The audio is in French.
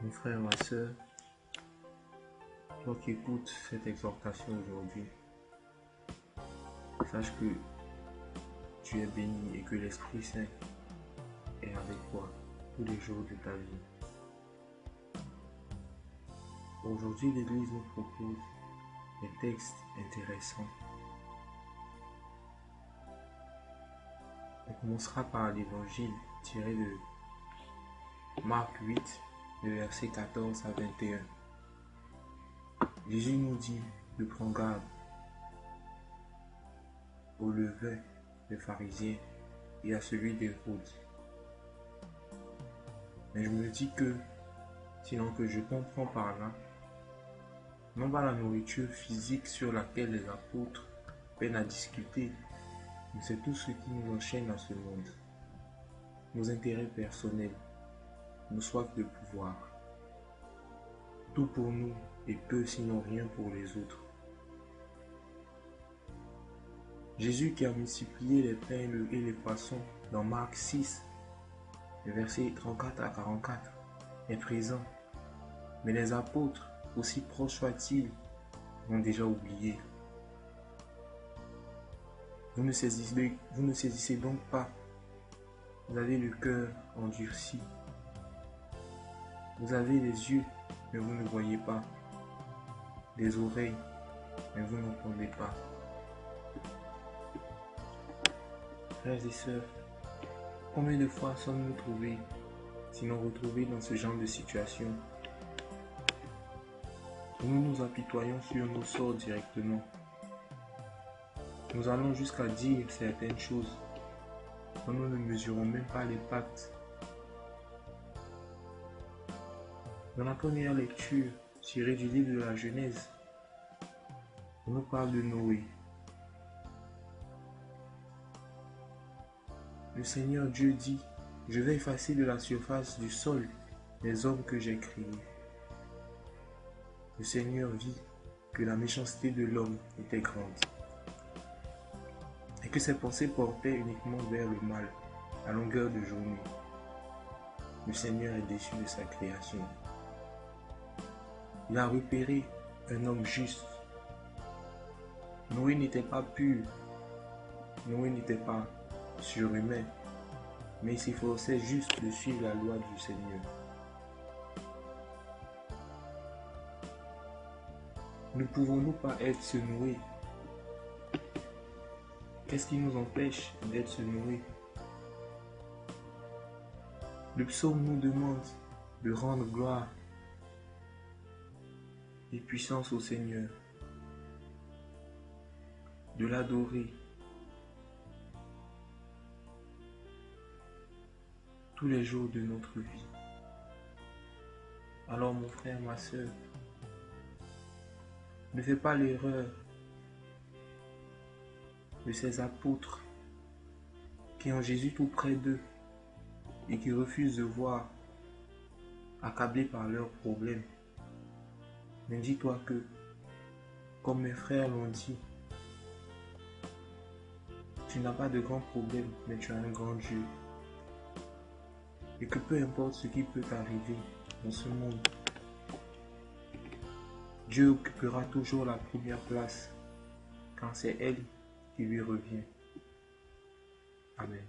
Mon frère, ma soeur, toi qui écoutes cette exhortation aujourd'hui, sache que tu es béni et que l'Esprit Saint est avec toi tous les jours de ta vie. Aujourd'hui, l'Église nous propose des textes intéressants. On commencera par l'évangile tiré de Marc 8, le verset 14 à 21. Jésus nous dit de prendre garde au levain des pharisiens et à celui d'Hérode. Mais je me dis que, sinon que je comprends par là, non pas la nourriture physique sur laquelle les apôtres peinent à discuter, mais c'est tout ce qui nous enchaîne à ce monde. Nos intérêts personnels, nos soifs de pouvoir. Tout pour nous et peu sinon rien pour les autres. Jésus qui a multiplié les pains et les poissons dans Marc 6, les versets 34 à 44, est présent. Mais les apôtres, aussi proches soient-ils, l'ont déjà oublié. Vous ne saisissez donc pas. Vous avez le cœur endurci. Vous avez les yeux, mais vous ne voyez pas. Des oreilles, mais vous n'entendez pas. Frères et sœurs, combien de fois sommes-nous trouvés, sinon retrouvés dans ce genre de situation, où nous nous apitoyons sur nos sorts directement. Nous allons jusqu'à dire certaines choses dont nous ne mesurons même pas l'impact. Dans la première lecture tirée du livre de la Genèse, on nous parle de Noé. Le Seigneur Dieu dit, « Je vais effacer de la surface du sol les hommes que j'ai créés. » Le Seigneur vit que la méchanceté de l'homme était grande et que ses pensées portaient uniquement vers le mal à longueur de journée. Le Seigneur est déçu de sa création. Il a repéré un homme juste. Noé n'était pas pur, Noé n'était pas surhumain, mais il s'efforçait juste de suivre la loi du Seigneur. Ne pouvons-nous pas être ce Noé? Qu'est-ce qui nous empêche d'être ce Noé? Le psaume nous demande de rendre gloire et puissance au Seigneur, de l'adorer tous les jours de notre vie. Alors mon frère, ma soeur, ne fais pas l'erreur de ces apôtres qui ont Jésus tout près d'eux et qui refusent de voir, accablés par leurs problèmes. Mais dis-toi que, comme mes frères l'ont dit, tu n'as pas de grands problèmes, mais tu as un grand Dieu. Et que peu importe ce qui peut t'arriver dans ce monde, Dieu occupera toujours la première place, quand c'est elle qui lui revient. Amen.